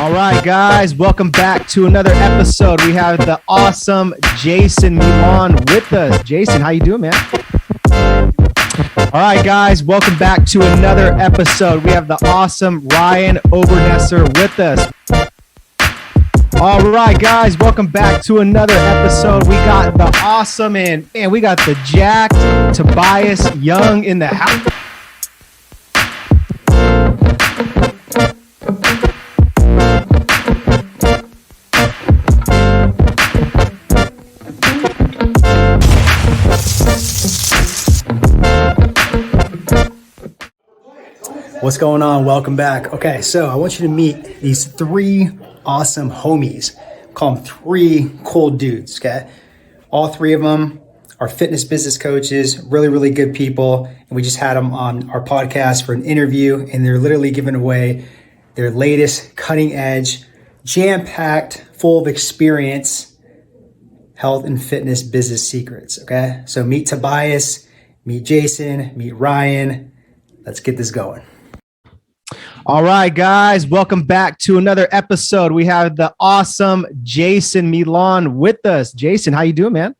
All right, guys, welcome back to another episode. We have the awesome Jason Milan with us. Jason, how you doing, man? All right, guys, welcome back to another episode. We have the awesome Ryan Obernesser with us. All right, guys, welcome back to another episode. We got the awesome and we got the jacked Tobias Young in the house. What's going on? Welcome back. Okay, so I want you to meet these three awesome homies. Call them three cool dudes, okay? All three of them are fitness business coaches, really, really good people. And we just had them on our podcast for an interview, and they're literally giving away their latest cutting edge, jam-packed, full of experience, health and fitness business secrets, okay? So meet Tobias, meet Jason, meet Ryan. Let's get this going. All right, guys, welcome back to another episode. We have the awesome Jason Milan with us. Jason, how you doing, man?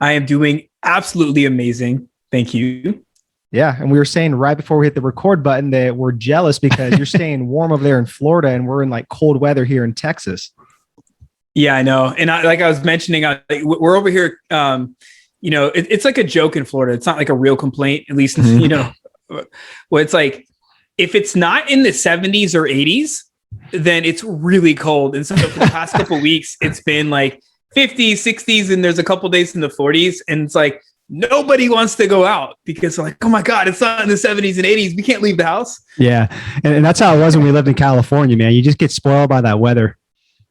I am doing absolutely amazing. Thank you. Yeah, and we were saying right before we hit the record button that we're jealous because you're staying warm over there in Florida and we're in like cold weather here in Texas. Yeah, I know. And like I was mentioning, we're over here, it's like a joke in Florida. It's not like a real complaint, at least, well, it's like, if it's not in the 70s or 80s, then it's really cold. And so for the past couple of weeks, it's been like 50s, 60s, and there's a couple of days in the 40s. And it's like, nobody wants to go out because they're like, oh my God, it's not in the 70s and 80s. We can't leave the house. Yeah. And that's how it was when we lived in California, man. You just get spoiled by that weather.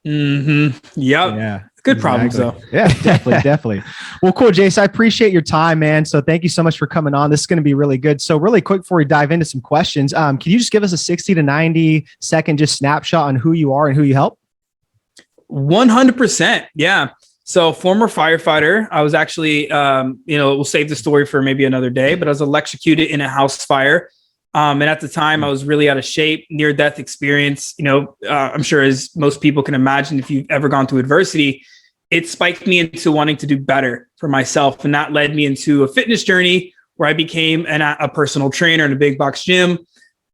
Mm-hmm. Yep. Yeah. Good problems, though. Yeah, definitely. Well, cool, Jason. I appreciate your time, man. So thank you so much for coming on. This is going to be really good. So really quick before we dive into some questions, can you just give us a 60 to 90 second just snapshot on who you are and who you help? 100%. Yeah. So former firefighter. I was actually, we'll save the story for maybe another day, but I was electrocuted in a house fire. And at the time I was really out of shape, near death experience. I'm sure as most people can imagine, if you've ever gone through adversity, it spiked me into wanting to do better for myself. And that led me into a fitness journey where I became a personal trainer in a big box gym,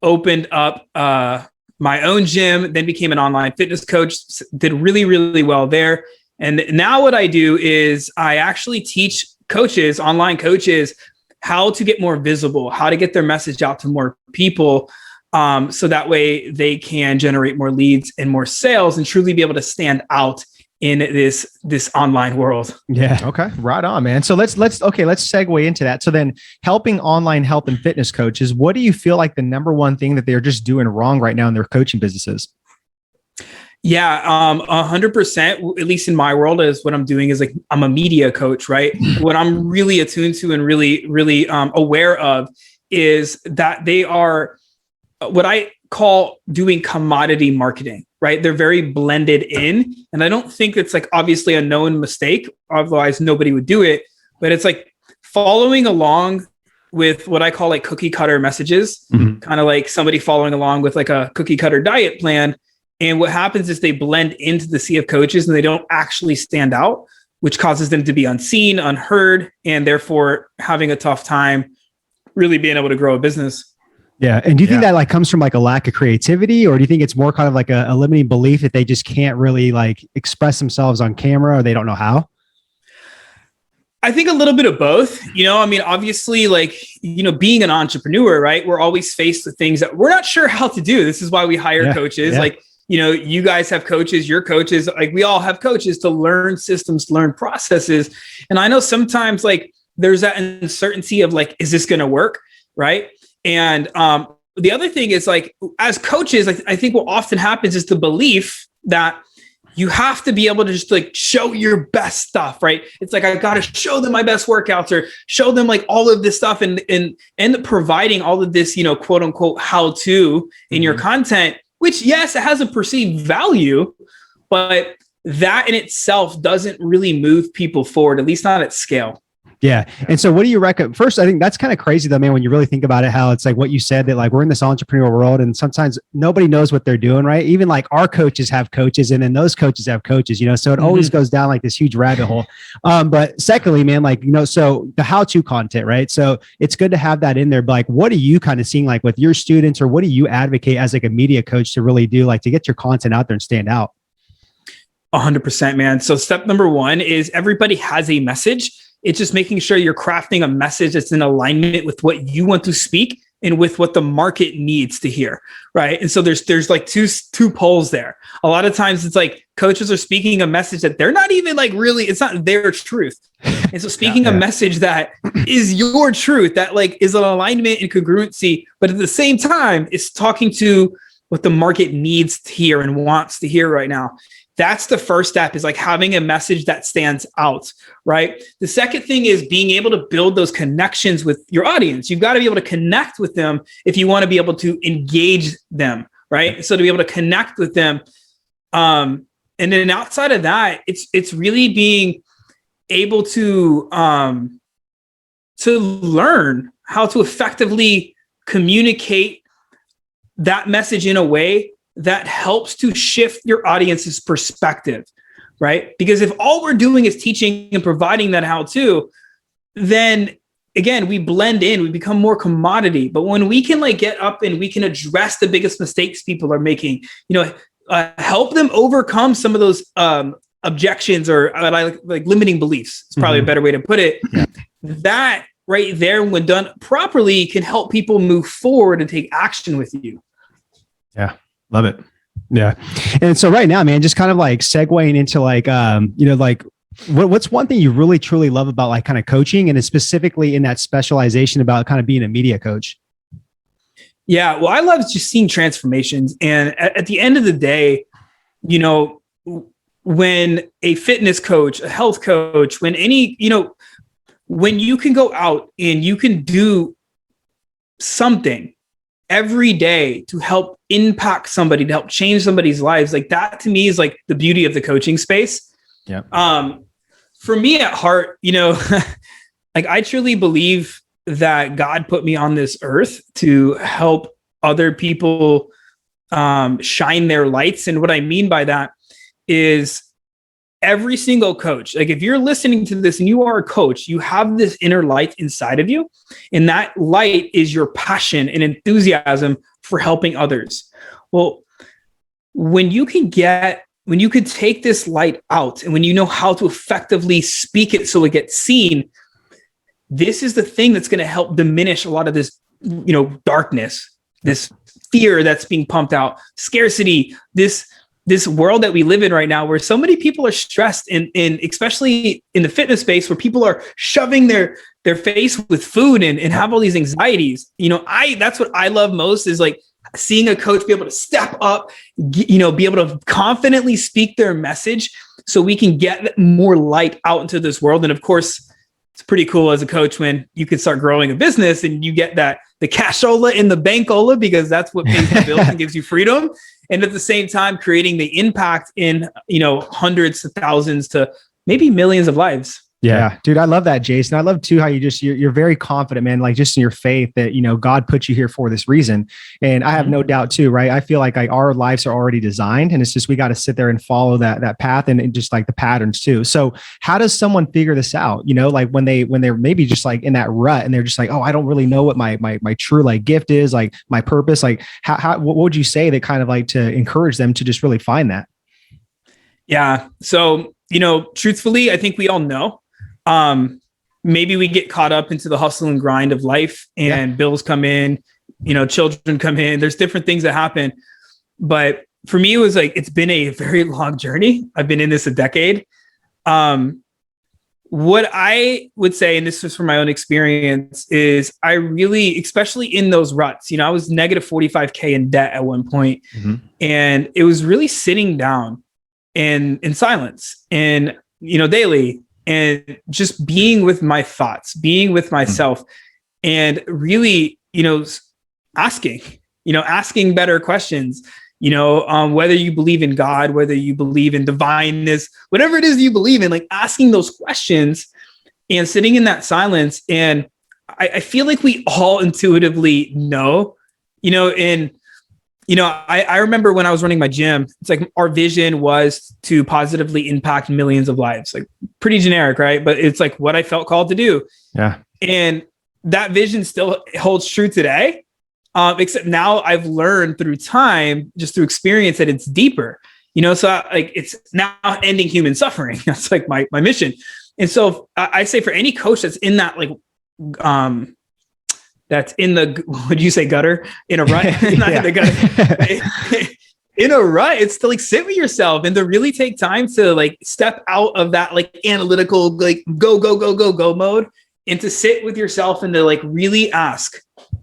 opened up my own gym, then became an online fitness coach, did really, really well there. And now what I do is I actually teach coaches, online coaches, how to get more visible, how to get their message out to more people. So that way they can generate more leads and more sales and truly be able to stand out in this online world. Yeah. Okay. Right on, man. So let's segue into that. So then helping online health and fitness coaches, what do you feel like the number one thing that they're just doing wrong right now in their coaching businesses? Yeah, 100%, at least in my world, is what I'm doing is like, I'm a media coach, right? What I'm really attuned to and really, really aware of is that they are what I call doing commodity marketing, right? They're very blended in. And I don't think it's like obviously a known mistake, otherwise nobody would do it. But it's like following along with what I call like cookie cutter messages, kind of like somebody following along with like a cookie cutter diet plan. And what happens is they blend into the sea of coaches and they don't actually stand out, which causes them to be unseen, unheard, and therefore having a tough time really being able to grow a business. Yeah. And do you think that like comes from like a lack of creativity, or do you think it's more kind of like a limiting belief that they just can't really like express themselves on camera, or they don't know how? I think a little bit of both. Obviously, being an entrepreneur, right? We're always faced with things that we're not sure how to do. This is why we hire coaches. Yeah. You guys have coaches, your coaches, like we all have coaches to learn systems, learn processes. And I know sometimes like there's that uncertainty of like, is this going to work? Right. And the other thing is like, as coaches, I think what often happens is the belief that you have to be able to just like show your best stuff, right? It's like, I got to show them my best workouts or show them like all of this stuff and end up providing all of this, quote unquote, how to in your content, which yes, it has a perceived value, but that in itself doesn't really move people forward, at least not at scale. Yeah. And so what do you recommend? First, I think that's kind of crazy though, man, when you really think about it, how it's like what you said, that like we're in this entrepreneurial world and sometimes nobody knows what they're doing, right? Even like our coaches have coaches and then those coaches have coaches, so it always goes down like this huge rabbit hole. But secondly, man, like, so the how-to content, right? So it's good to have that in there. But like, what are you kind of seeing like with your students, or what do you advocate as like a media coach to really do, like to get your content out there and stand out? 100%, man. So step number one is everybody has a message. It's just making sure you're crafting a message that's in alignment with what you want to speak and with what the market needs to hear, right? And so there's like two poles there. A lot of times it's like coaches are speaking a message that they're not even like really, it's not their truth. And so speaking a message that is your truth, that like is an alignment and congruency, but at the same time, it's talking to what the market needs to hear and wants to hear right now. That's the first step, is like having a message that stands out, right? The second thing is being able to build those connections with your audience. You've got to be able to connect with them if you want to be able to engage them, right? So to be able to connect with them. And then outside of that, it's really being able to learn how to effectively communicate that message in a way that helps to shift your audience's perspective, right? Because if all we're doing is teaching and providing that how-to, then again, we blend in, we become more commodity. But when we can like get up and we can address the biggest mistakes people are making, help them overcome some of those objections or like limiting beliefs. It's probably a better way to put it. Yeah. That right there, when done properly, can help people move forward and take action with you. Yeah. Love it. Yeah. And so right now, man, just kind of like segueing into like, like what's one thing you really, truly love about like kind of coaching, and specifically in that specialization about kind of being a media coach? Yeah. Well, I love just seeing transformations. And at the end of the day, when a fitness coach, a health coach, when you can go out and you can do something every day to help impact somebody, to help change somebody's lives, like that to me is like the beauty of the coaching space. Yeah. For me at heart, like I truly believe that God put me on this earth to help other people shine their lights. And what I mean by that is every single coach, like if you're listening to this and you are a coach, you have this inner light inside of you. And that light is your passion and enthusiasm for helping others. Well, when you can take this light out, and when you know how to effectively speak it so it gets seen, this is the thing that's going to help diminish a lot of this, darkness, this fear that's being pumped out, scarcity, this world that we live in right now, where so many people are stressed, and especially in the fitness space, where people are shoving their face with food and have all these anxieties. That's what I love most, is like seeing a coach be able to step up, be able to confidently speak their message so we can get more light out into this world. And of course, it's pretty cool as a coach when you can start growing a business and you get the cashola in the bankola, because that's what pays the bills and gives you freedom. And at the same time, creating the impact in, hundreds of thousands to maybe millions of lives. Yeah, dude, I love that, Jason. I love too how you're very confident, man, like just in your faith that, God put you here for this reason. And I have no doubt too, right? I feel like our lives are already designed, and it's just, we got to sit there and follow that path and just like the patterns too. So how does someone figure this out? Like when they're maybe just like in that rut and they're just like, oh, I don't really know what my true like gift is, like my purpose, like what would you say that kind of like to encourage them to just really find that? Yeah. So, truthfully, I think we all know. Maybe we get caught up into the hustle and grind of life, and bills come in, children come in, there's different things that happen. But for me, it was like, it's been a very long journey. I've been in this a decade. What I would say, and this was from my own experience, is I really, especially in those ruts, I was negative 45K in debt at one point, and it was really sitting down and in silence and, daily, and just being with my thoughts, being with myself, and really, asking better questions, whether you believe in God, whether you believe in divineness, whatever it is you believe in, like asking those questions and sitting in that silence. And I feel like we all intuitively know, and, I remember when I was running my gym, it's like our vision was to positively impact millions of lives, like pretty generic, right? But it's like what I felt called to do. Yeah. And that vision still holds true today. Except now I've learned through time, just through experience, that it's deeper, so it's now ending human suffering. That's like my mission. And so I say for any coach that's in that, that's in the, would you say gutter, in a rut? Not in the gutter. In a rut, it's to sit with yourself and to really take time to step out of that analytical, go mode, and to sit with yourself and to really ask,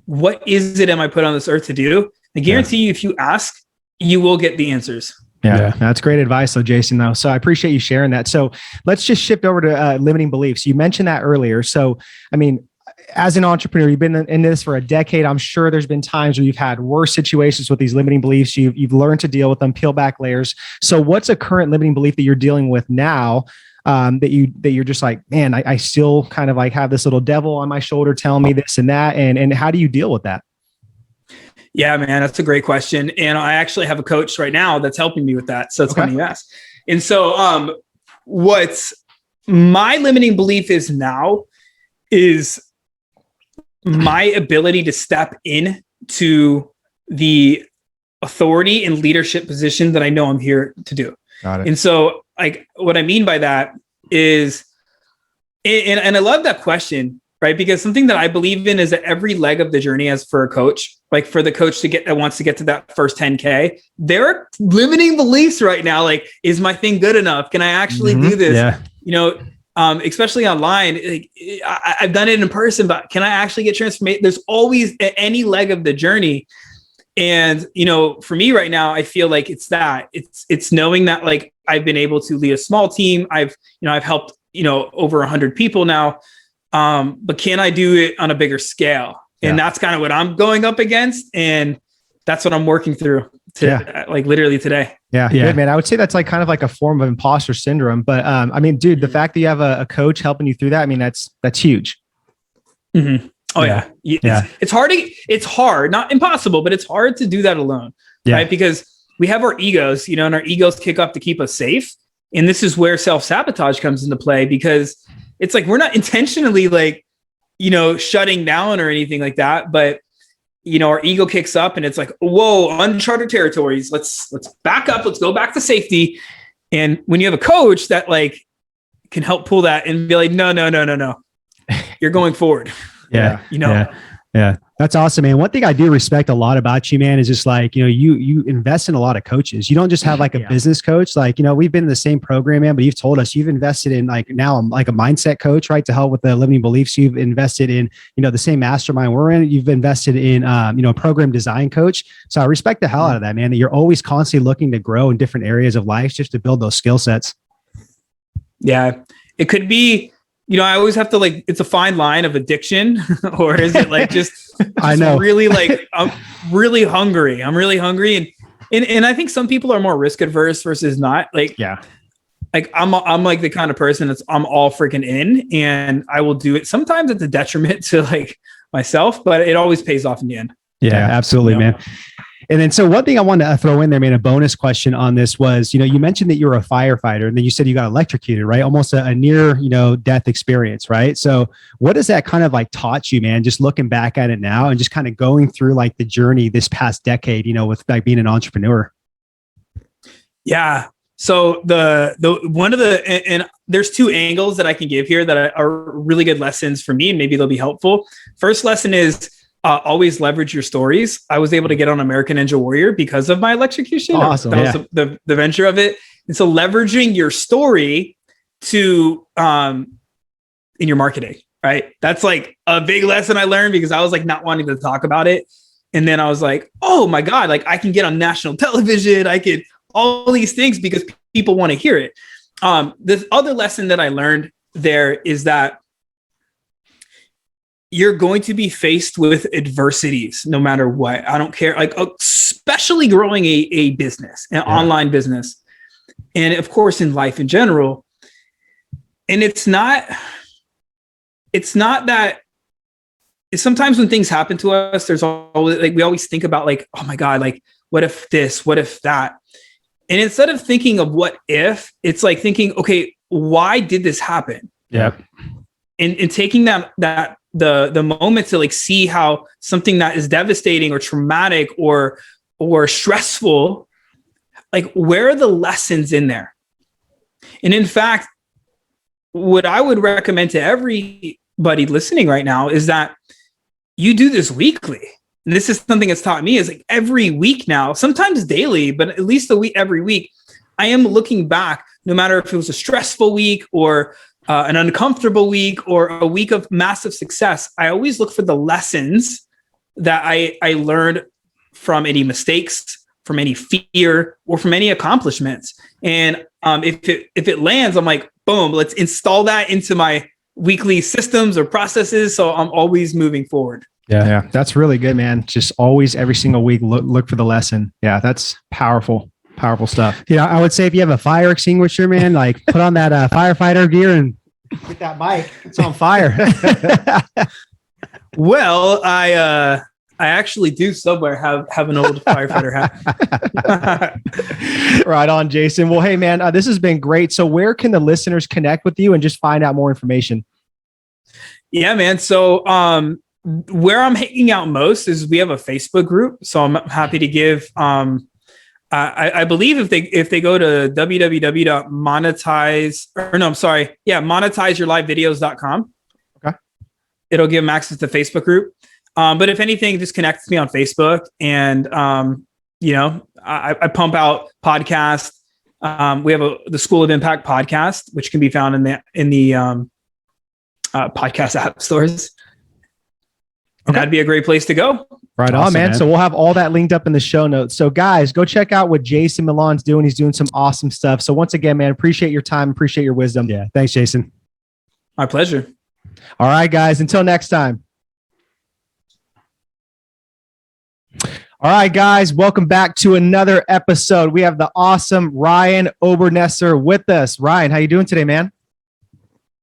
what is it am I put on this earth to do? I guarantee you, if you ask, you will get the answers. Yeah, that's great advice though, Jason, though. So I appreciate you sharing that. So let's just shift over to limiting beliefs. You mentioned that earlier. So, I mean, as an entrepreneur, you've been in this for a decade. I'm sure there's been times where you've had worse situations with these limiting beliefs. You've learned to deal with them, peel back layers. So what's a current limiting belief that you're dealing with now that you're just like, man, I still kind of have this little devil on my shoulder telling me this and that. And how do you deal with that? Yeah, man, that's a great question. And I actually have a coach right now that's helping me with that. So it's funny you ask. And so what's my limiting belief is now is my ability to step in to the authority and leadership position that I know I'm here to do. Got it. And so what I mean by that is, and I love that question, right? Because something that I believe in is that every leg of the journey, as for a coach, for the coach that wants to get to that first 10K, there are limiting beliefs right now. Is my thing good enough? Can I actually do this? Yeah. Especially online, I've done it in person, but can I actually get transformation? There's always any leg of the journey. And, for me right now, I feel like it's knowing that I've been able to lead a small team. I've helped, over 100 people now. But can I do it on a bigger scale? And that's kind of what I'm going up against. And that's what I'm working through literally today. Yeah. Good, man. I would say that's kind of a form of imposter syndrome, but I mean, dude, the fact that you have a coach helping you through that, I mean, that's huge. Mm-hmm. Oh yeah. It's hard, not impossible, but it's hard to do that alone. Right. Because we have our egos, and our egos kick up to keep us safe. And this is where self-sabotage comes into play, because it's we're not intentionally shutting down or anything like that. But, our ego kicks up and it's whoa, uncharted territories. Let's back up. Let's go back to safety. And when you have a coach that can help pull that and be no, you're going forward. Yeah. That's awesome, man. One thing I do respect a lot about you, man, is just you invest in a lot of coaches. You don't just have a business coach. We've been in the same program, man, but you've told us you've invested in now I'm a mindset coach, right? To help with the limiting beliefs. You've invested in, the same mastermind we're in. You've invested in, a program design coach. So I respect the hell out of that, man, that you're always constantly looking to grow in different areas of life just to build those skill sets. Yeah. It could be, I always have to it's a fine line of addiction, or is it just I know really I'm really hungry. I'm really hungry. And I think some people are more risk adverse versus not I'm the kind of person that's I'm all freaking in, and I will do it sometimes at the detriment to myself, but it always pays off in the end. Yeah, absolutely, man. And then, so one thing I wanted to throw in there, man, a bonus question on this was, you mentioned that you were a firefighter, and then you said you got electrocuted, right? Almost a near, death experience, right? So what does that kind of taught you, man, just looking back at it now and just kind of going through the journey this past decade, with being an entrepreneur? Yeah. So the one of the, and there's two angles that I can give here that are really good lessons for me, and maybe they'll be helpful. First lesson is, always leverage your stories. I was able to get on American Ninja Warrior because of my electrocution. Awesome. That was the venture of it. And so leveraging your story to, in your marketing, right? That's a big lesson I learned, because I was not wanting to talk about it. And then I was oh my God, I can get on national television. I could all these things because people want to hear it. This other lesson that I learned there is that you're going to be faced with adversities no matter what. I don't care, especially growing a business, an online business. And of course, in life in general. And it's not, it's not that sometimes when things happen to us, there's always like, we always think about like, oh my God, like what if this, what if that? And instead of thinking of what if, it's like thinking, okay, why did this happen? Yeah. And taking the moment to like see how something that is devastating or traumatic or stressful, like where are the lessons in there? And in fact, what I would recommend to everybody listening right now is that you do this weekly. And this is something that's taught me is like every week now, sometimes daily, but at least every week, I am looking back, no matter if it was a stressful week or an uncomfortable week or a week of massive success. I always look for the lessons that I learned from any mistakes, from any fear, or from any accomplishments. And if it lands, I'm like, boom, let's install that into my weekly systems or processes. So I'm always moving forward. Yeah. That's really good, man. Just always, every single week, look for the lesson. Yeah. That's powerful stuff. I would say if you have a fire extinguisher, man, like put on that firefighter gear and get that bike. It's on fire. Well, I actually do somewhere have an old firefighter hat. Right on, Jason. Well, hey, man, this has been great. So where can the listeners connect with you and just find out more information? Yeah, man. So where I'm hanging out most is we have a Facebook group. So I'm happy to give I believe if they go to monetizeyourlivevideos.com. Okay. It'll give them access to Facebook group. But if anything, just connect with me on Facebook and, I pump out podcasts. We have the School of Impact podcast, which can be found in the podcast app stores. Okay. That'd be a great place to go. Right on, awesome, man. So we'll have all that linked up in the show notes. So guys, go check out what Jason Milan's doing. He's doing some awesome stuff. So once again, man, appreciate your time. Appreciate your wisdom. Yeah. Thanks, Jason. My pleasure. All right, guys. Until next time. All right, guys. Welcome back to another episode. We have the awesome Ryan Obernesser with us. Ryan, how you doing today, man?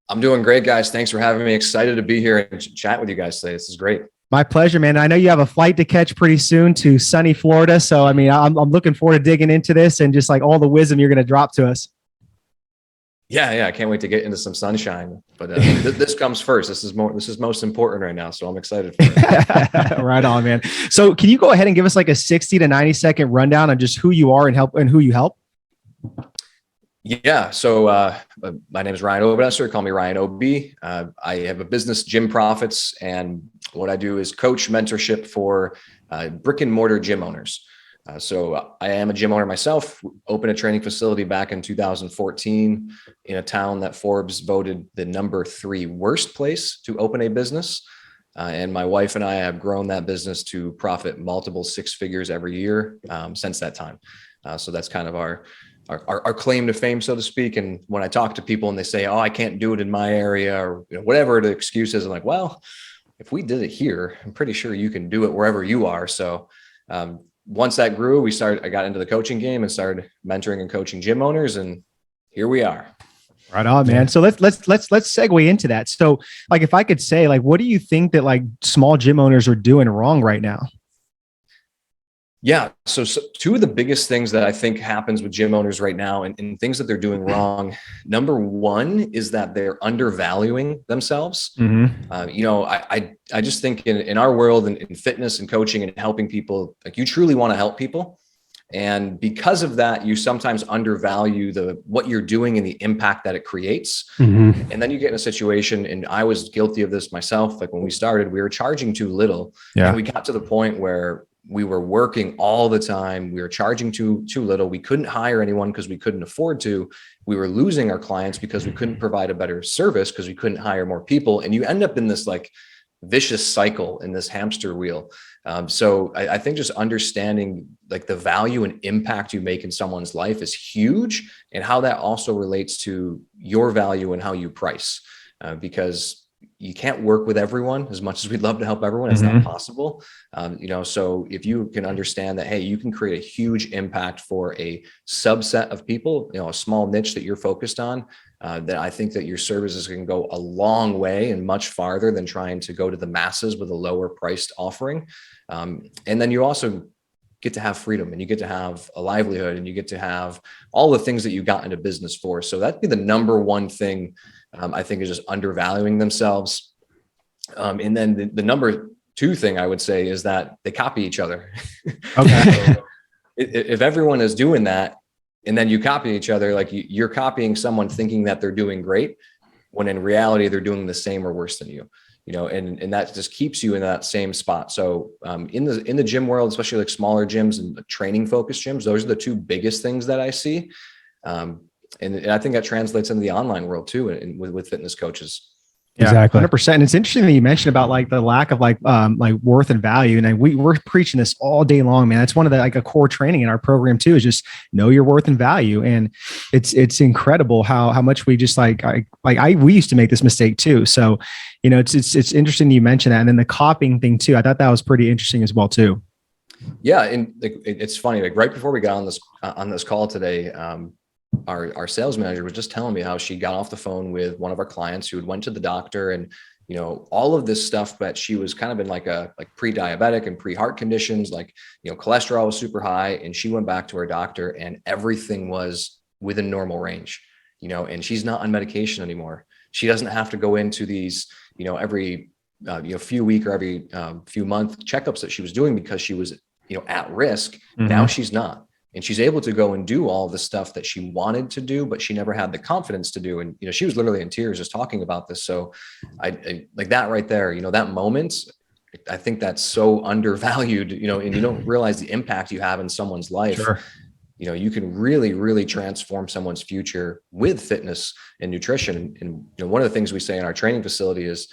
I'm doing great, guys. Thanks for having me. Excited to be here and chat with you guys today. This is great. My pleasure, man. I know you have a flight to catch pretty soon to sunny Florida. So, I mean, I'm looking forward to digging into this and just like all the wisdom you're going to drop to us. Yeah. I can't wait to get into some sunshine, but this comes first. This is most important right now. So I'm excited for it. Right on, man. So can you go ahead and give us like a 60 to 90 second rundown on just who you are and who you help? Yeah. So my name is Ryan Obernesser. Call me Ryan OB. I have a business, Gym Profits, and what I do is coach mentorship for brick and mortar gym owners. So I am a gym owner myself, opened a training facility back in 2014 in a town that Forbes voted the number 3 worst place to open a business. And my wife and I have grown that business to profit multiple 6 figures every year since that time. So that's kind of our claim to fame, so to speak. And when I talk to people and they say, oh, I can't do it in my area or whatever the excuse is, I'm like, well, if we did it here, I'm pretty sure you can do it wherever you are. So once that grew, I got into the coaching game and started mentoring and coaching gym owners, and here we are. Right on, man. So let's segue into that. So like, if I could say, like, what do you think that like small gym owners are doing wrong right now? Yeah. So 2 of the biggest things that I think happens with gym owners right now and things that they're doing wrong. Number 1 is that they're undervaluing themselves. Mm-hmm. I just think in our world and in fitness and coaching and helping people, like you truly want to help people. And because of that, you sometimes undervalue what you're doing and the impact that it creates. Mm-hmm. And then you get in a situation, and I was guilty of this myself. Like when we started, we were charging too little. Yeah. And we got to the point where we were working all the time. We were charging too little. We couldn't hire anyone because we couldn't afford to. We were losing our clients because we couldn't provide a better service because we couldn't hire more people. And you end up in this like vicious cycle, in this hamster wheel. So I think just understanding like the value and impact you make in someone's life is huge, and how that also relates to your value and how you price. Because you can't work with everyone as much as we'd love to help everyone. It's not possible. So if you can understand that, hey, you can create a huge impact for a subset of people, a small niche that you're focused on, that I think that your services can go a long way and much farther than trying to go to the masses with a lower priced offering. And then you also get to have freedom, and you get to have a livelihood, and you get to have all the things that you got into business for. So that'd be the number one thing, I think, is just undervaluing themselves. And then the number two thing I would say is that they copy each other. Okay. So if everyone is doing that, and then you copy each other, like you're copying someone thinking that they're doing great, when in reality they're doing the same or worse than you. And that just keeps you in that same spot. So in the gym world, especially like smaller gyms and training focused gyms, those are the two biggest things that I see. And I think that translates into the online world too, and with fitness coaches. Yeah, Exactly. 100%. And it's interesting that you mentioned about like the lack of like worth and value. And we're preaching this all day long, man. That's one of the like a core training in our program too, is just know your worth and value. And it's incredible how much we just we used to make this mistake too. So, it's interesting you mentioned that. And then the copying thing too. I thought that was pretty interesting as well too. Yeah. And it's funny, like right before we got on this call today, our sales manager was just telling me how she got off the phone with one of our clients who had went to the doctor, and all of this stuff, but she was kind of in like pre-diabetic and pre-heart conditions, cholesterol was super high, and she went back to her doctor and everything was within normal range, and she's not on medication anymore. She doesn't have to go into these every few week or every few month checkups that she was doing because she was at risk. Now she's not. And she's able to go and do all the stuff that she wanted to do, but she never had the confidence to do. And, she was literally in tears just talking about this. So I like that right there, that moment, I think that's so undervalued, and you don't realize the impact you have in someone's life. Sure. You can really, really transform someone's future with fitness and nutrition. And one of the things we say in our training facility is,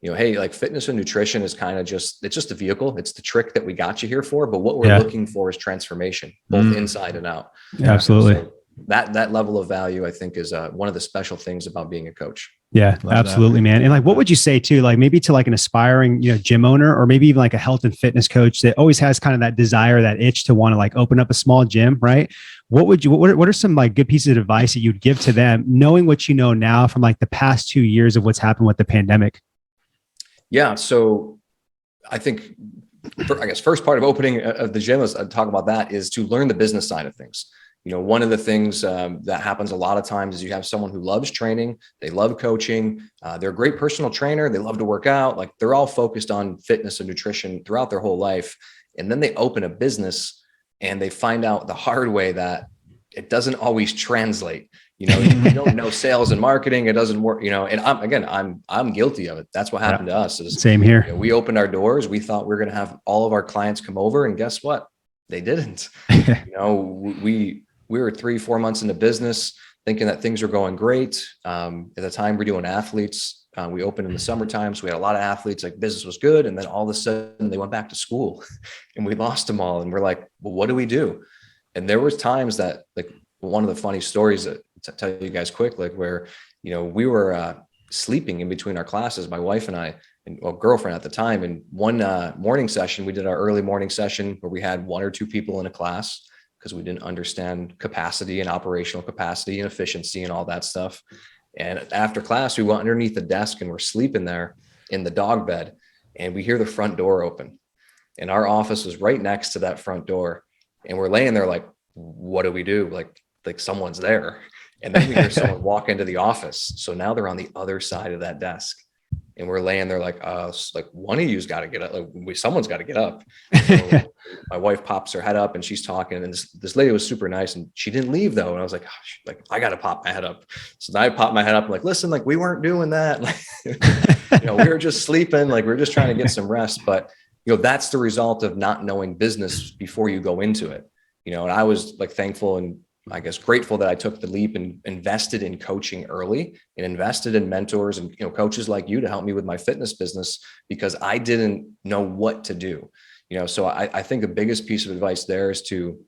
hey, like fitness and nutrition is kind of it's just a vehicle. It's the trick that we got you here for. But what we're looking for is transformation, both inside and out. Yeah, absolutely. So that level of value, I think, is one of the special things about being a coach. Yeah, absolutely, man. And what would you say to maybe to an aspiring, gym owner, or maybe even like a health and fitness coach that always has kind of that desire, that itch to want to open up a small gym, right? What are some good pieces of advice that you'd give to them, knowing what you know now from the past 2 years of what's happened with the pandemic? Yeah. So I think, first part of opening of the gym, let's talk about that, is to learn the business side of things. One of the things that happens a lot of times is you have someone who loves training, they love coaching, they're a great personal trainer, they love to work out, they're all focused on fitness and nutrition throughout their whole life. And then they open a business and they find out the hard way that it doesn't always translate. You don't know sales and marketing. It doesn't work, and I'm guilty of it. That's what happened to us. Same here. We opened our doors. We thought we were going to have all of our clients come over, and guess what? They didn't. We were 3-4 months into business thinking that things were going great. At the time we're doing athletes. We opened in the summertime. So we had a lot of athletes, business was good. And then all of a sudden they went back to school and we lost them all. And we're like, well, what do we do? And there was times that one of the funny stories that to tell you guys quick, where, we were sleeping in between our classes, my wife and I, and girlfriend at the time. And one morning session, we did our early morning session where we had 1 or 2 people in a class because we didn't understand capacity and operational capacity and efficiency and all that stuff. And after class, we went underneath the desk and we're sleeping there in the dog bed, and we hear the front door open, and our office was right next to that front door. And we're laying there what do we do? Like someone's there. And then we hear someone walk into the office. So now they're on the other side of that desk. And we're laying there one of you's got to get up. Someone's got to get up. So my wife pops her head up and she's talking. And this lady was super nice, and she didn't leave though. And I was like, I got to pop my head up. So I popped my head up, listen, we weren't doing that. We were just sleeping. We were just trying to get some rest. But, that's the result of not knowing business before you go into it. And I was thankful and grateful that I took the leap and invested in coaching early and invested in mentors and, coaches like you to help me with my fitness business, because I didn't know what to do. So I think the biggest piece of advice there is to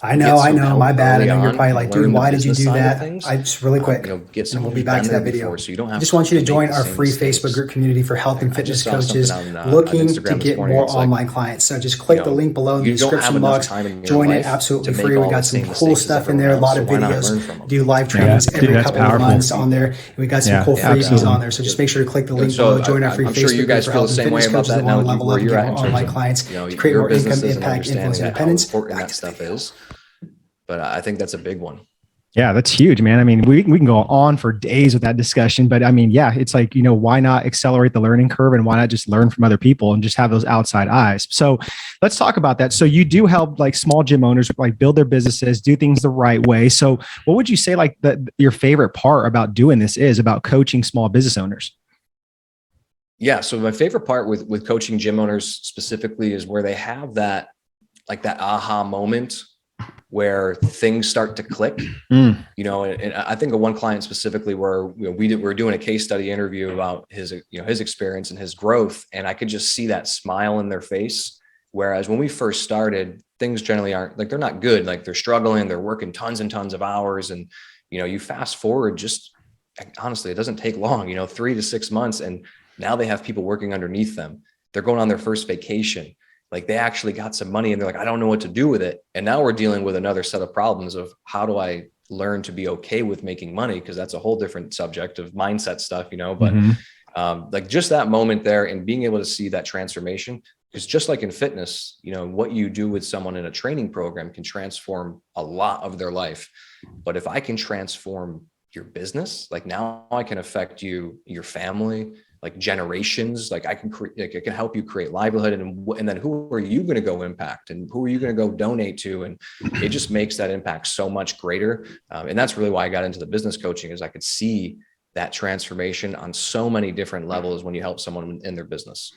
I know. My bad. I know you're probably like, dude, why did you do that? Things, I just really quick, get and we'll someone be back to that video. before, so you don't have I just want you to join our same free mistakes. Facebook group community for health and fitness coaches on looking Instagram to get more online clients. So just click the link below in the description box. Join it absolutely free. We got some cool stuff in there, a lot of videos. Do live trainings every couple of months on there. We got some cool freebies on there. So just make sure to click the link below. Join our free Facebook group for health and fitness coaches that want to level up and get more online clients to create more income, impact, influence, independence. That stuff is. But I think that's a big one. Yeah, that's huge, man. I mean, we can go on for days with that discussion, but I mean, yeah, it's like, why not accelerate the learning curve and why not just learn from other people and just have those outside eyes? So let's talk about that. So you do help like small gym owners like build their businesses, do things the right way. So what would you say like your favorite part about doing this is about coaching small business owners? Yeah. So my favorite part with coaching gym owners specifically is where they have that aha moment where things start to click, and I think of one client specifically where we were doing a case study interview about his experience and his growth. And I could just see that smile in their face. Whereas when we first started, things generally aren't like, they're not good. Like they're struggling, they're working tons and tons of hours. And, you fast forward, just honestly, it doesn't take long, 3 to 6 months. And now they have people working underneath them. They're going on their first vacation. Like they actually got some money and they're like, I don't know what to do with it. And now we're dealing with another set of problems of how do I learn to be okay with making money? Because that's a whole different subject of mindset stuff, but like just that moment there and being able to see that transformation, because just like in fitness, what you do with someone in a training program can transform a lot of their life. But if I can transform your business, like now I can affect you, your family, like generations, like I can help you create livelihood, and then who are you going to go impact and who are you going to go donate to? And it just makes that impact so much greater. And that's really why I got into the business coaching, is I could see that transformation on so many different levels when you help someone in their business.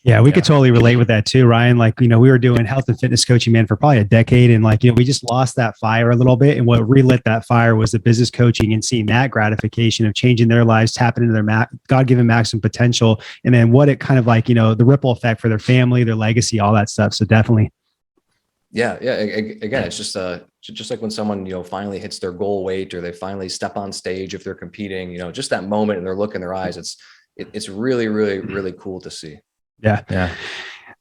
Yeah, we could totally relate with that too, Ryan. Like, we were doing health and fitness coaching, man, for probably a decade. And like, we just lost that fire a little bit. And what relit that fire was the business coaching and seeing that gratification of changing their lives, tapping into their God-given maximum potential. And then what it kind of like, the ripple effect for their family, their legacy, all that stuff. So definitely. Yeah. Again, it's just like when someone, finally hits their goal weight or they finally step on stage, if they're competing, just that moment and they're looking in their eyes, it's really, really, really cool to see. Yeah.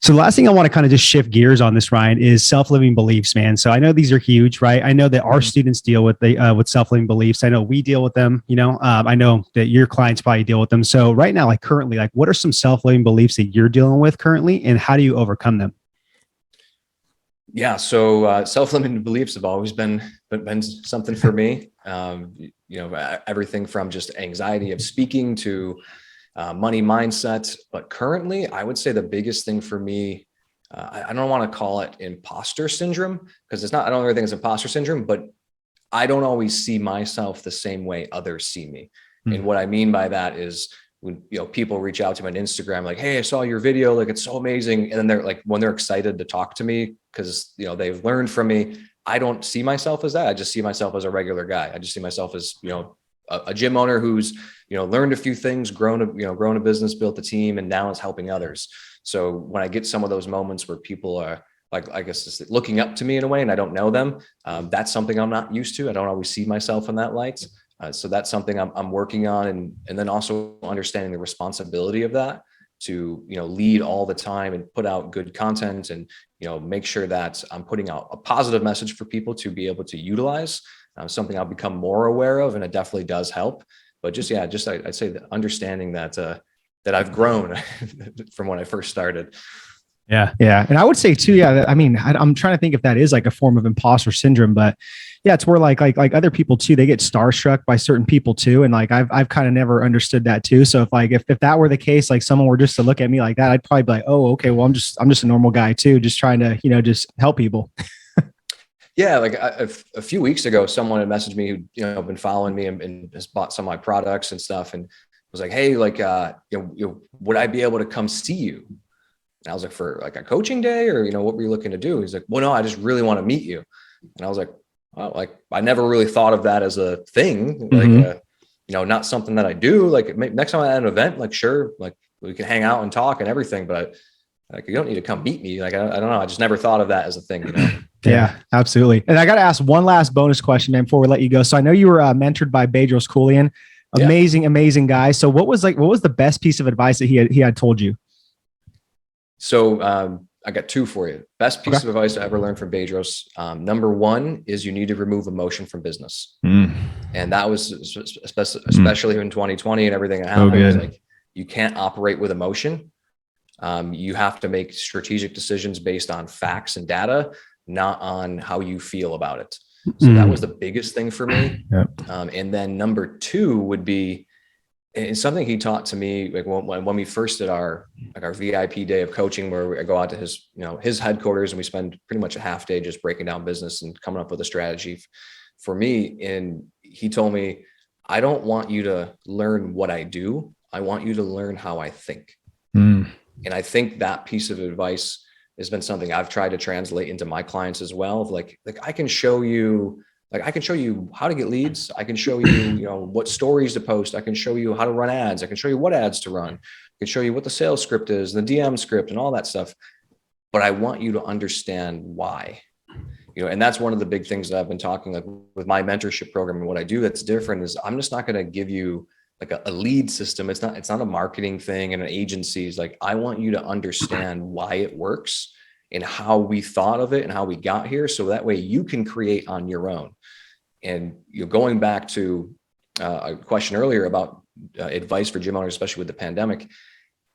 So the last thing I want to kind of just shift gears on this, Ryan, is self-limiting beliefs, man. So I know these are huge, right? I know that our students deal with with self-limiting beliefs. I know we deal with them, I know that your clients probably deal with them. So right now, like currently, like what are some self-limiting beliefs that you're dealing with currently and how do you overcome them? Yeah. So self-limiting beliefs have always been something for me. Everything from just anxiety of speaking to money mindset. But currently, I would say the biggest thing for me, I don't want to call it imposter syndrome, because it's not, I don't really think it's imposter syndrome, but I don't always see myself the same way others see me. And what I mean by that is when, people reach out to me on Instagram, like, hey, I saw your video, like, it's so amazing. And then they're like, when they're excited to talk to me, because, they've learned from me, I don't see myself as that. I just see myself as a regular guy. I just see myself as, a gym owner who's, learned a few things, grown a business, built a team, and now is helping others. So when I get some of those moments where people are like, I guess, just looking up to me in a way, and I don't know them, that's something I'm not used to. I don't always see myself in that light. So that's something I'm working on. And then also understanding the responsibility of that to, lead all the time and put out good content and, make sure that I'm putting out a positive message for people to be able to utilize. Something I'll become more aware of, and it definitely does help. But I'd say the understanding that I've grown from when I first started. Yeah. And I would say too, I'm trying to think if that is like a form of imposter syndrome, but yeah, it's where like other people too, they get starstruck by certain people too. And like, I've kind of never understood that too. So if that were the case, like someone were just to look at me like that, I'd probably be like, oh, okay, well, I'm just a normal guy too, just trying to, just help people. Yeah, like a few weeks ago, someone had messaged me who been following me and has bought some of my products and stuff, and was like, "Hey, like, would I be able to come see you?" And I was like, "For like a coaching day, or what were you looking to do?" He's like, "Well, no, I just really want to meet you." And I was like, "Oh, like I never really thought of that as a thing, like not something that I do. Like next time I'm at an event, like sure, like we can hang out and talk and everything, but like you don't need to come meet me. Like I don't know, I just never thought of that as a thing, Yeah, absolutely. And I got to ask one last bonus question, man, before we let you go. So I know you were mentored by Bedros Keuilian, amazing guy. So what was the best piece of advice that he had told you? So I got two for you. Best piece of advice I ever learned from Bedros. Number one is you need to remove emotion from business. And that was especially in 2020 and everything that happened. It was like, you can't operate with emotion. You have to make strategic decisions based on facts and data, not on how you feel about it. So that was the biggest thing for me. And then number two would be, and something he taught to me, like when we first did our VIP day of coaching, where I go out to his headquarters and we spend pretty much a half day just breaking down business and coming up with a strategy for me. And he told me, I don't want you to learn what I do. I want you to learn how I think. And I think that piece of advice has been something I've tried to translate into my clients as well. Like I can show you how to get leads. I can show you, what stories to post. I can show you how to run ads. I can show you what ads to run. I can show you what the sales script is, the DM script and all that stuff. But I want you to understand why, and that's one of the big things that I've been talking with my mentorship program. And what I do that's different is I'm just not going to give you like a lead system. It's not a marketing thing and an agency. It's like, I want you to understand why it works and how we thought of it and how we got here. So that way you can create on your own. And going back to a question earlier about advice for gym owners, especially with the pandemic,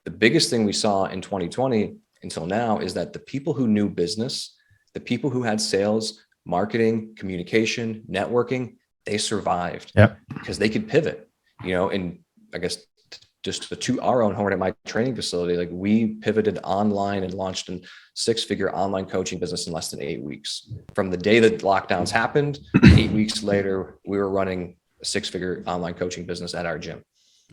the biggest thing we saw in 2020 until now is that the people who knew business, the people who had sales, marketing, communication, networking, they survived because they could pivot. And I guess just to toot our own horn at my training facility, like we pivoted online and launched a 6-figure online coaching business in less than 8 weeks. From the day that lockdowns happened, 8 weeks later, we were running a 6-figure online coaching business at our gym.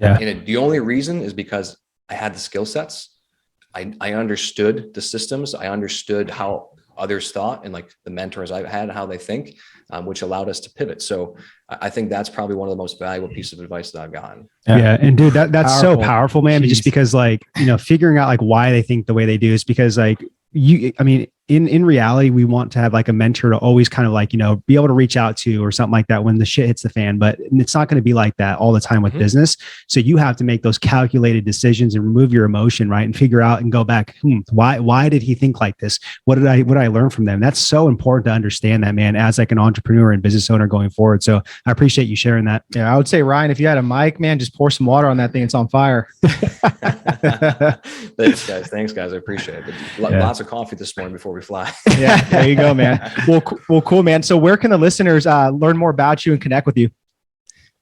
And the only reason is because I had the skill sets. I understood the systems. I understood how others thought and like the mentors I've had, how they think, which allowed us to pivot. So I think that's probably one of the most valuable pieces of advice that I've gotten. Yeah. And dude, that's powerful. So powerful, man. Just because figuring out like why they think the way they do is because in reality, we want to have like a mentor to always kind of be able to reach out to or something like that when the shit hits the fan, but it's not going to be like that all the time with business. So you have to make those calculated decisions and remove your emotion, right? And figure out and go back, why did he think like this? What did I learn from them? That's so important to understand that, man, as like an entrepreneur and business owner going forward. So I appreciate you sharing that. Yeah. I would say, Ryan, if you had a mic, man, just pour some water on that thing. It's on fire. Thanks guys. I appreciate it. Lots of coffee this morning before we fly. Yeah, there you go, man. Well, cool, man. So where can the listeners learn more about you and connect with you?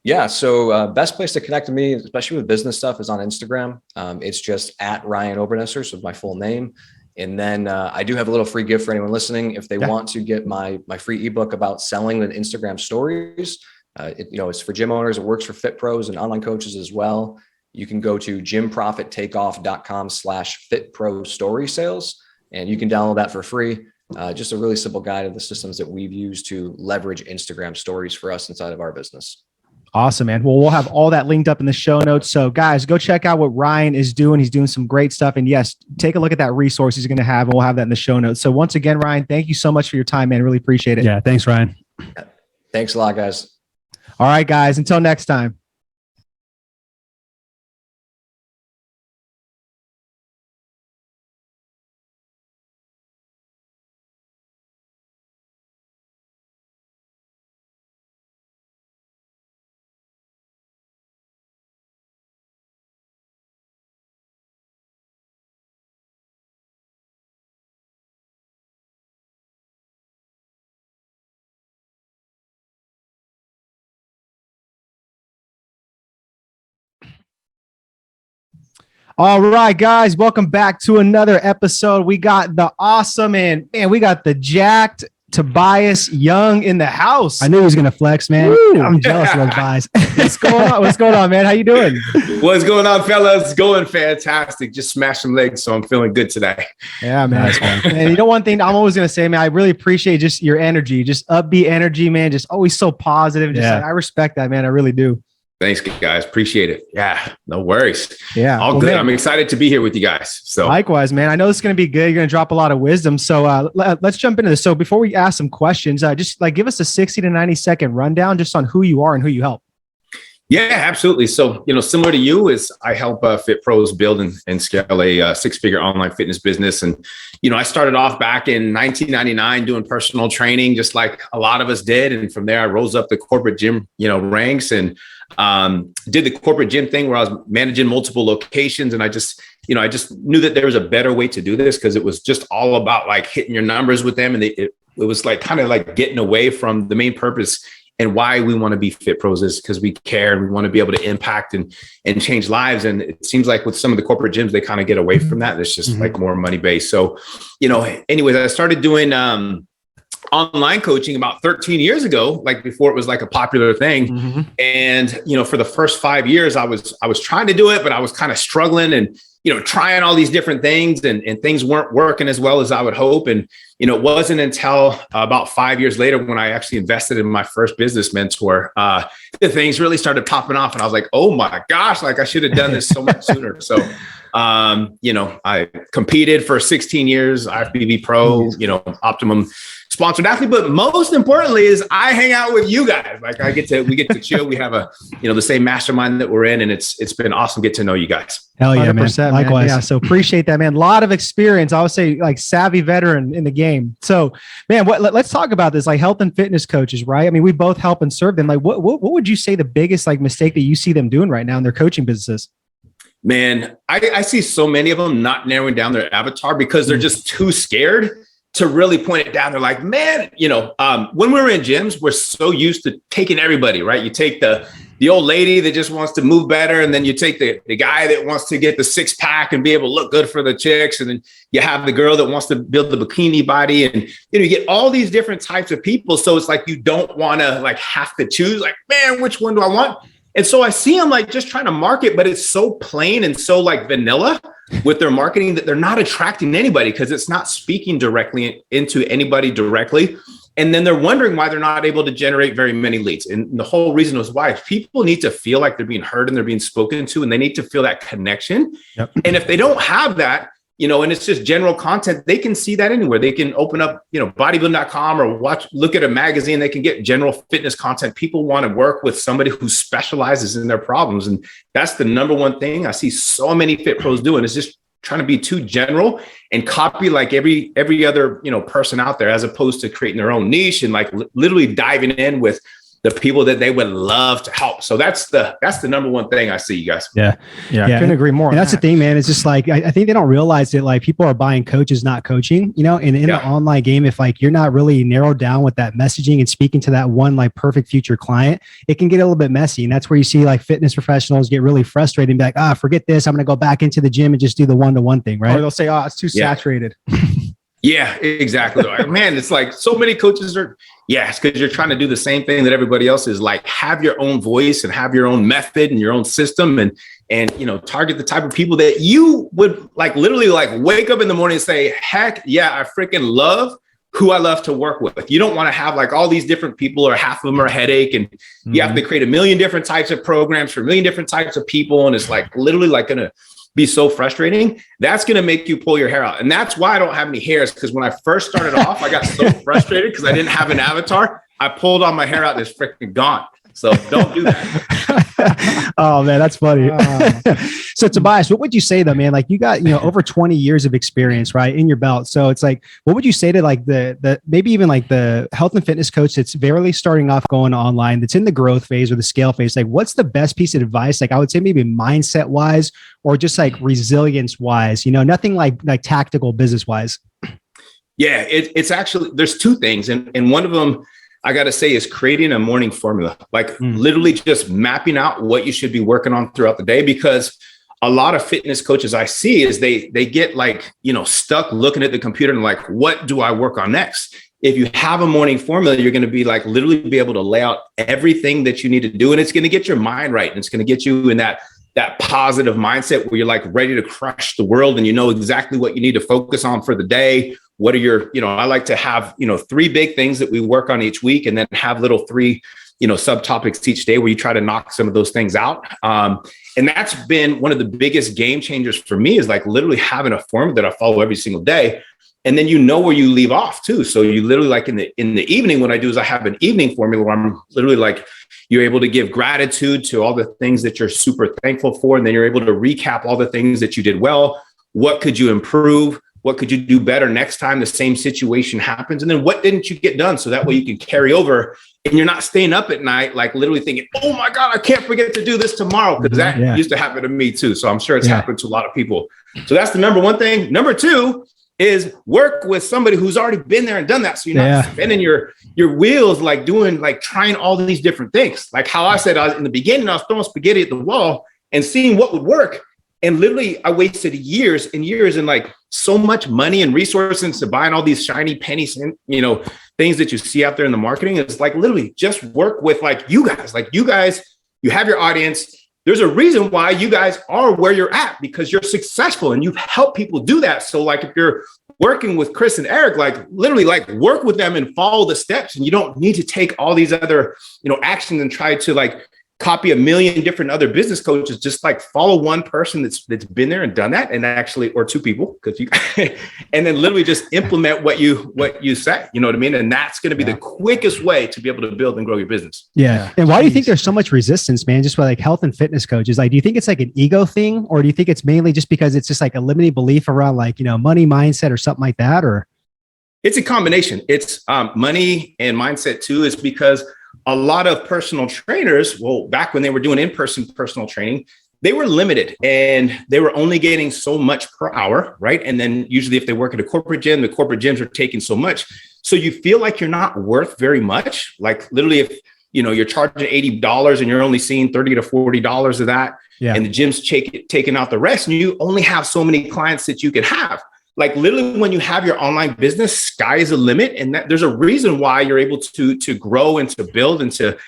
Yeah. So best place to connect with me, especially with business stuff, is on Instagram. It's just at Ryan Obernesser, so my full name. And then I do have a little free gift for anyone listening. If they want to get my free ebook about selling with Instagram stories, it's for gym owners. It works for fit pros and online coaches as well. You can go to gymprofittakeoff.com/fitprostorysales, and you can download that for free. Just a really simple guide of the systems that we've used to leverage Instagram stories for us inside of our business. Awesome, man. Well, we'll have all that linked up in the show notes. So guys, go check out what Ryan is doing. He's doing some great stuff. And yes, take a look at that resource he's going to have, and we'll have that in the show notes. So once again, Ryan, thank you so much for your time, man. Really appreciate it. Yeah. Thanks, Ryan. Thanks a lot, guys. All right, guys. Until next time. All right, guys, welcome back to another episode. We got the awesome and we got the jacked Tobias Young in the house. I knew he was going to flex, man. Woo. I'm jealous of those guys. What's going on, man? How you doing? What's going on, fellas? Going fantastic. Just smashed some legs, so I'm feeling good today. Yeah, man. And one thing I'm always going to say, man, I really appreciate just your energy, just upbeat energy, man. Just always so positive. I respect that, man. I really do. Thanks, guys. Appreciate it. Yeah, no worries. Yeah. All Well, good. man, I'm excited to be here with you guys. So likewise, man. I know it's going to be good. You're going to drop a lot of wisdom. So let's jump into this. So before we ask some questions, just like give us a 60 to 90-second rundown just on who you are and who you help. yeah, absolutely. So, similar to you is I help fit pros build and scale a six-figure online fitness business. And, I started off back in 1999 doing personal training, just like a lot of us did. And from there, I rose up the corporate gym, ranks and did the corporate gym thing where I was managing multiple locations. And I just knew that there was a better way to do this because it was just all about like hitting your numbers with them. And it was like kind of like getting away from the main purpose. And why we want to be fit pros is because we care and we want to be able to impact and change lives. And it seems like with some of the corporate gyms, they kind of get away from that. It's just like more money based. So, anyways, I started doing online coaching about 13 years ago, like before it was like a popular thing. And, for the first 5 years, I was trying to do it, but I was kind of struggling and, trying all these different things and things weren't working as well as I would hope. And, it wasn't until about 5 years later when I actually invested in my first business mentor, the things really started popping off. And I was like, oh my gosh, like I should have done this so much sooner. So, I competed for 16 years, IFBB Pro, Optimum sponsored athlete, but most importantly is I hang out with you guys. Like we get to chill. We have the same mastermind that we're in, and it's been awesome get to know you guys. Hell yeah, man. Likewise. Yeah. So appreciate that, man. A lot of experience. I would say like savvy veteran in the game. So man, let's talk about this, like health and fitness coaches, right? I mean, we both help and serve them. Like what would you say the biggest like mistake that you see them doing right now in their coaching businesses? Man, I see so many of them not narrowing down their avatar because they're just too scared to really point it down. They're like, man, when we're in gyms, we're so used to taking everybody, right? You take the old lady that just wants to move better. And then you take the guy that wants to get the six pack and be able to look good for the chicks. And then you have the girl that wants to build the bikini body. And, you get all these different types of people. So it's like, you don't want to like have to choose like, man, which one do I want? And so I see them like just trying to market, but it's so plain and so like vanilla with their marketing that they're not attracting anybody because it's not speaking directly into anybody directly. And then they're wondering why they're not able to generate very many leads. And the whole reason was why people need to feel like they're being heard and they're being spoken to, and they need to feel that connection. Yep. And if they don't have that, and it's just general content, they can see that anywhere. They can open up, bodybuilding.com or look at a magazine. They can get general fitness content. People want to work with somebody who specializes in their problems. And that's the number one thing I see so many fit pros doing is just trying to be too general and copy like every other, person out there, as opposed to creating their own niche and like literally diving in with the people that they would love to help. So that's the number one thing I see, you guys. Yeah. I couldn't agree more. And that's the thing, man. It's just like, I think they don't realize that like people are buying coaches, not coaching, and in the online game, if like you're not really narrowed down with that messaging and speaking to that one like perfect future client, it can get a little bit messy. And that's where you see like fitness professionals get really frustrated and be like, forget this. I'm going to go back into the gym and just do the one-to-one thing. Right. Or they'll say, it's too saturated. Yeah, exactly. Man, it's like so many coaches are, it's because you're trying to do the same thing that everybody else is. Like, have your own voice and have your own method and your own system and target the type of people that you would like literally like wake up in the morning and say, heck yeah, I freaking love who I love to work with. You don't want to have like all these different people or half of them are a headache and you have to create a million different types of programs for a million different types of people. And it's like literally like going to be so frustrating. That's going to make you pull your hair out. And that's why I don't have any hairs. Because when I first started off, I got so frustrated because I didn't have an avatar. I pulled all my hair out and it's freaking gone. So don't do that. Oh man, that's funny. So Tobias, what would you say though, man? Like you got, over 20 years of experience, right, in your belt. So it's like, what would you say to like the maybe even like the health and fitness coach that's barely starting off going online, that's in the growth phase or the scale phase? Like what's the best piece of advice? Like I would say maybe mindset wise or just like resilience wise, nothing like tactical business wise. Yeah, it's actually, there's two things. And one of them, I got to say, is creating a morning formula, like literally just mapping out what you should be working on throughout the day. Because a lot of fitness coaches I see is they get like, stuck looking at the computer and like, what do I work on next? If you have a morning formula, you're going to be like literally be able to lay out everything that you need to do. And it's going to get your mind right. And it's going to get you in that positive mindset where you're like ready to crush the world and you know exactly what you need to focus on for the day. What are your, I like to have, 3 big things that we work on each week and then have little 3, subtopics each day where you try to knock some of those things out. And that's been one of the biggest game changers for me, is like literally having a formula that I follow every single day. And then where you leave off too. So you literally, like in the evening, what I do is I have an evening formula where I'm literally like, you're able to give gratitude to all the things that you're super thankful for. And then you're able to recap all the things that you did well. What could you improve? What could you do better next time the same situation happens? And then what didn't you get done? So that way you can carry over and you're not staying up at night, like literally thinking, oh my God, I can't forget to do this tomorrow. Because that used to happen to me too. So I'm sure it's happened to a lot of people. So that's the number one thing. Number two is work with somebody who's already been there and done that. So you're not spinning your wheels, like trying all these different things. Like how I said, in the beginning, I was throwing spaghetti at the wall and seeing what would work. And literally I wasted years and years and like so much money and resources into buying all these shiny pennies and, things that you see out there in the marketing. It's like literally just work with you guys, you have your audience. There's a reason why you guys are where you're at, because you're successful and you've helped people do that. So like if you're working with Chris and Eric, like literally like work with them and follow the steps, and you don't need to take all these other, actions and try to like copy a million different other business coaches. Just like follow one person that's been there and done that, and actually, or two people, because you, and then literally just implement what you say. You know what I mean? And that's going to be the quickest way to be able to build and grow your business. Yeah. And why do you think there's so much resistance, man? Just with like health and fitness coaches, like, do you think it's like an ego thing, or do you think it's mainly just because it's just like a limiting belief around like, money mindset or something like that? Or it's a combination. It's money and mindset too, is because a lot of personal trainers, well, back when they were doing in-person personal training, they were limited and they were only getting so much per hour, right? And then usually if they work at a corporate gym, the corporate gyms are taking so much. So you feel like you're not worth very much. Like literally if, you're charging $80 and you're only seeing $30 to $40 of that, and the gym's taking out the rest, and you only have so many clients that you could have. Like literally when you have your online business, sky is the limit. And that there's a reason why you're able to grow and to build and to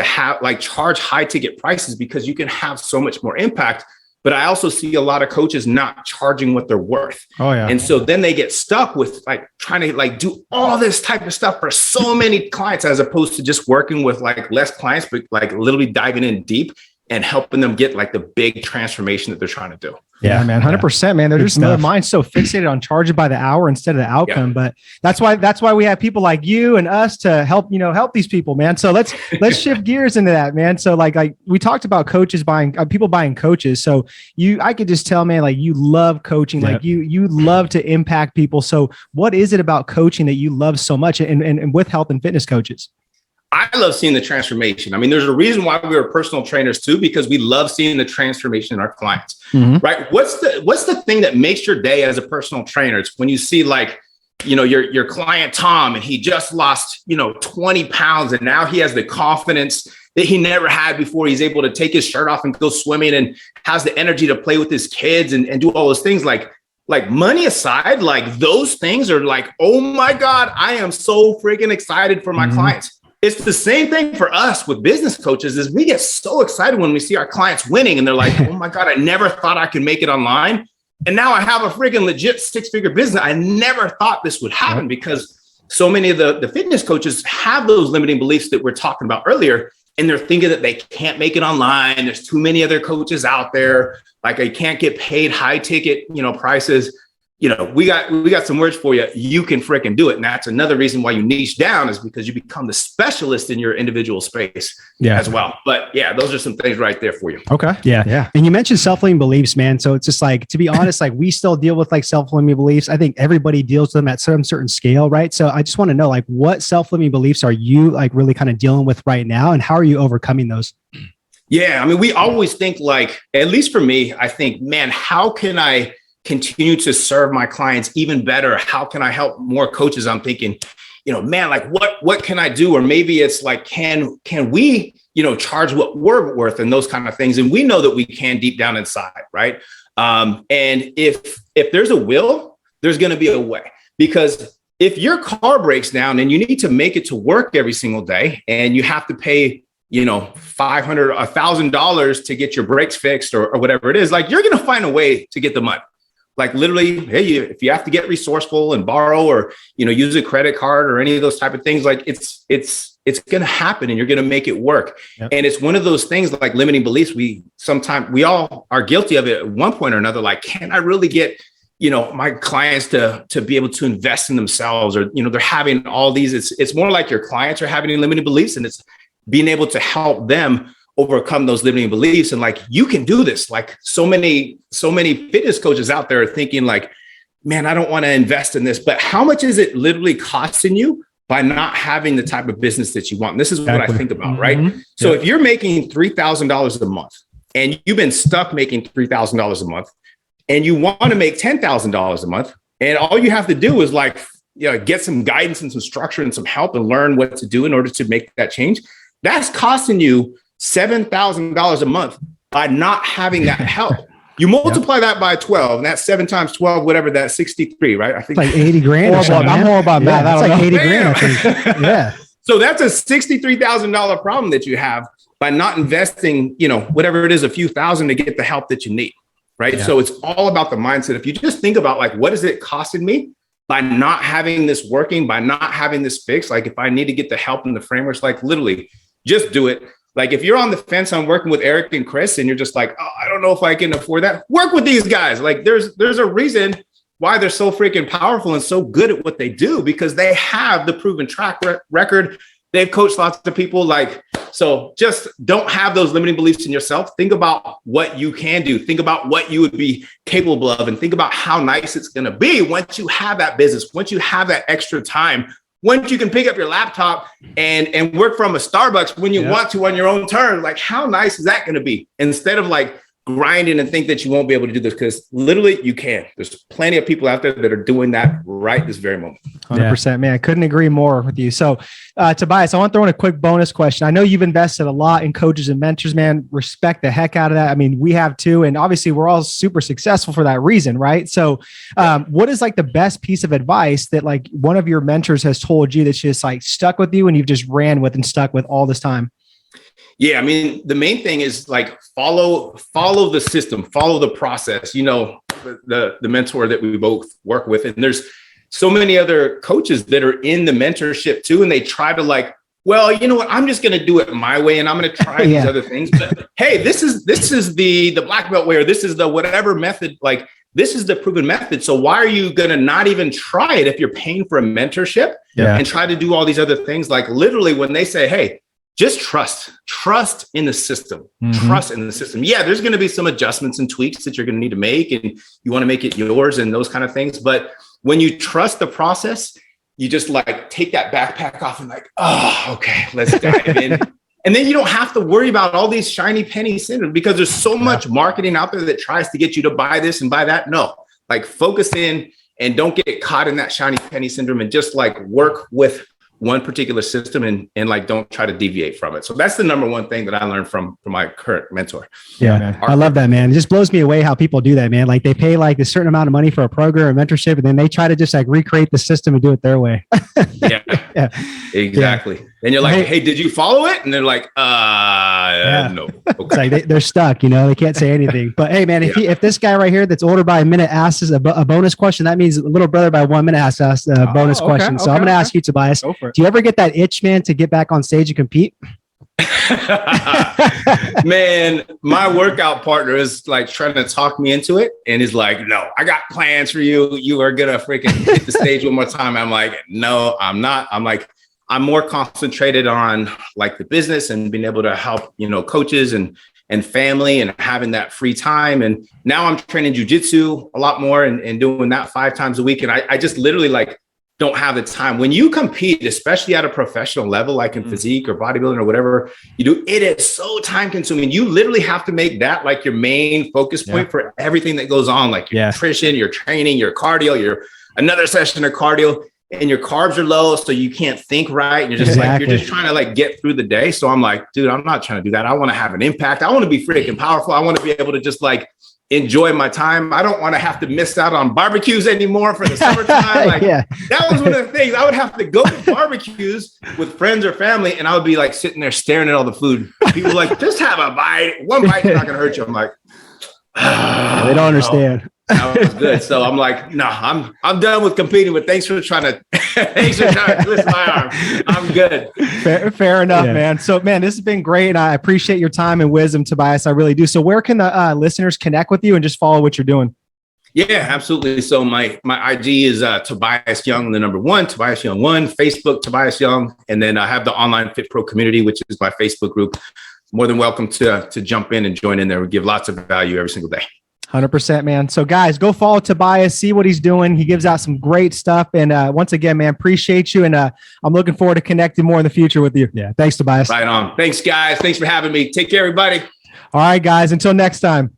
have like charge high ticket prices, because you can have so much more impact. But I also see a lot of coaches not charging what they're worth. Oh yeah. And so then they get stuck with like trying to like do all this type of stuff for so many clients, as opposed to just working with like less clients, but like literally diving in deep and helping them get like the big transformation that they're trying to do. Yeah, man, 100%, man. They're just, their mind's so fixated on charging by the hour instead of the outcome. Yeah. But that's why we have people like you and us to help these people, man. So let's shift gears into that, man. So like we talked about coaches buying, people buying coaches. So I could just tell, man, like you love coaching, like you love to impact people. So what is it about coaching that you love so much, and with health and fitness coaches? I love seeing the transformation. I mean, there's a reason why we are personal trainers too, because we love seeing the transformation in our clients, right? What's the thing that makes your day as a personal trainer? It's when you see like, your client, Tom, and he just lost, 20 pounds. And now he has the confidence that he never had before. He's able to take his shirt off and go swimming and has the energy to play with his kids and do all those things. Like money aside, like those things are like, oh my God, I am so freaking excited for my clients. It's the same thing for us with business coaches. Is we get so excited when we see our clients winning and they're like, oh my God, I never thought I could make it online. And now I have a freaking legit 6-figure business. I never thought this would happen, because so many of the fitness coaches have those limiting beliefs that we're talking about earlier. And they're thinking that they can't make it online. There's too many other coaches out there. Like I can't get paid high ticket, prices. We got some words for you. You can freaking do it. And that's another reason why you niche down, is because you become the specialist in your individual space as well. But yeah, those are some things right there for you. Okay. Yeah. And you mentioned self-limiting beliefs, man. So it's just like, to be honest, like we still deal with like self-limiting beliefs. I think everybody deals with them at some certain scale, right? So I just want to know, like, what self-limiting beliefs are you like really kind of dealing with right now, and how are you overcoming those? Yeah. I mean, we always think like, at least for me, I think, man, how can I continue to serve my clients even better? How can I help more coaches? I'm thinking, man, like what can I do? Or maybe it's like, can we, charge what we're worth and those kind of things? And we know that we can deep down inside. Right. And if there's a will, there's going to be a way, because if your car breaks down and you need to make it to work every single day and you have to pay, $500, $1,000 to get your brakes fixed or whatever it is, like you're going to find a way to get the money. Like literally, hey, if you have to get resourceful and borrow or, use a credit card or any of those type of things, like it's it's going to happen and you're going to make it work. Yep. And it's one of those things like limiting beliefs. We all are guilty of it at one point or another. Like, can I really get, my clients to be able to invest in themselves, or, they're having all these, it's more like your clients are having limiting beliefs, and it's being able to help them overcome those limiting beliefs. And like, you can do this. Like so many fitness coaches out there are thinking like, man, I don't want to invest in this, but how much is it literally costing you by not having the type of business that you want? And this is what I think about, right? Mm-hmm. So if you're making $3,000 a month and you've been stuck making $3,000 a month and you want to make $10,000 a month, and all you have to do is like, get some guidance and some structure and some help and learn what to do in order to make that change, that's costing you $7,000 a month by not having that help. You multiply that by 12, and that's 7 times 12, whatever, that's 63, right? I think it's like 80 grand. I'm more about math. That's like 80 grand, I think. Yeah. So that's a $63,000 problem that you have by not investing, whatever it is, a few thousand to get the help that you need, right? Yeah. So it's all about the mindset. If you just think about like, what is it costing me by not having this working, by not having this fixed? Like if I need to get the help in the frameworks, like literally just do it. Like if you're on the fence on working with Eric and Chris and you're just like, oh, I don't know if I can afford that, work with these guys. Like there's a reason why they're so freaking powerful and so good at what they do, because they have the proven track record. They've coached lots of people. Like, so just don't have those limiting beliefs in yourself. Think about what you can do. Think about what you would be capable of, and think about how nice it's going to be once you have that business, once you have that extra time, once you can pick up your laptop and work from a Starbucks when you want to on your own terms. Like, how nice is that going to be? Instead of like grinding and think that you won't be able to do this, because literally you can. There's plenty of people out there that are doing that right this very moment. 100%, man. I couldn't agree more with you. So Tobias, I want to throw in a quick bonus question. I know you've invested a lot in coaches and mentors, man. Respect the heck out of that. I mean, we have too. And obviously we're all super successful for that reason, right? So what is like the best piece of advice that like one of your mentors has told you that's just like stuck with you and you've just ran with and stuck with all this time? Yeah, I mean, the main thing is like follow the system, follow the process. The mentor that we both work with, and there's so many other coaches that are in the mentorship too, and they try to like, well, you know what, I'm just going to do it my way, and I'm going to try these other things. But hey, this is the black belt way, or this is the whatever method. Like this is the proven method. So why are you going to not even try it if you're paying for a mentorship and try to do all these other things? Like literally, when they say, hey, just trust in the system, trust in the system. Yeah, there's going to be some adjustments and tweaks that you're going to need to make, and you want to make it yours and those kind of things. But when you trust the process, you just like take that backpack off and like, oh, okay, let's dive in. And then you don't have to worry about all these shiny penny syndrome, because there's so much marketing out there that tries to get you to buy this and buy that. No, like focus in and don't get caught in that shiny penny syndrome, and just like work with one particular system and like don't try to deviate from it. So that's the number one thing that I learned from my current mentor. Yeah, man. I love that, man. It just blows me away how people do that, man. Like they pay like a certain amount of money for a program or mentorship, and then they try to just like recreate the system and do it their way. Yeah, exactly. Yeah. And you're like, hey, did you follow it? And they're like, no. Okay. It's like they're stuck, they can't say anything. But hey, man, if this guy right here that's older by a minute asks us a bonus question, that means little brother by 1 minute has to ask a bonus question. So I'm going to ask you, Tobias, do you ever get that itch, man, to get back on stage and compete? Man, my workout partner is like trying to talk me into it, and is like, no, I got plans for you. You are going to freaking hit the stage one more time. I'm like, no, I'm not. I'm like, I'm more concentrated on like the business and being able to help, coaches and family and having that free time. And now I'm training jujitsu a lot more and doing that 5 times a week. And I just literally like don't have the time. When you compete, especially at a professional level, like in physique or bodybuilding or whatever you do, it is so time consuming. You literally have to make that like your main focus point for everything that goes on, like your nutrition, your training, your cardio, your another session of cardio. And your carbs are low, so you can't think right. And you're just like, you're just trying to like get through the day. So I'm like, dude, I'm not trying to do that. I want to have an impact. I want to be freaking powerful. I want to be able to just like enjoy my time. I don't want to have to miss out on barbecues anymore for the summertime. Like that was one of the things. I would have to go to barbecues with friends or family, and I would be like sitting there staring at all the food. People were like, just have a bite. One bite is not going to hurt you. I'm like, they don't understand. That was good. So I'm like, no, I'm done with competing, but thanks for trying to twist my arm. I'm good. Fair enough, man. So, man, this has been great. And I appreciate your time and wisdom, Tobias. I really do. So where can the listeners connect with you and just follow what you're doing? Yeah, absolutely. So my IG is Tobias Young, the number 1, Tobias Young 1, Facebook, Tobias Young. And then I have the online Fit Pro community, which is my Facebook group. More than welcome to jump in and join in there. We give lots of value every single day. 100%, man. So guys, go follow Tobias, see what he's doing. He gives out some great stuff. And once again, man, appreciate you. And I'm looking forward to connecting more in the future with you. Yeah. Thanks, Tobias. Right on. Thanks, guys. Thanks for having me. Take care, everybody. All right, guys. Until next time.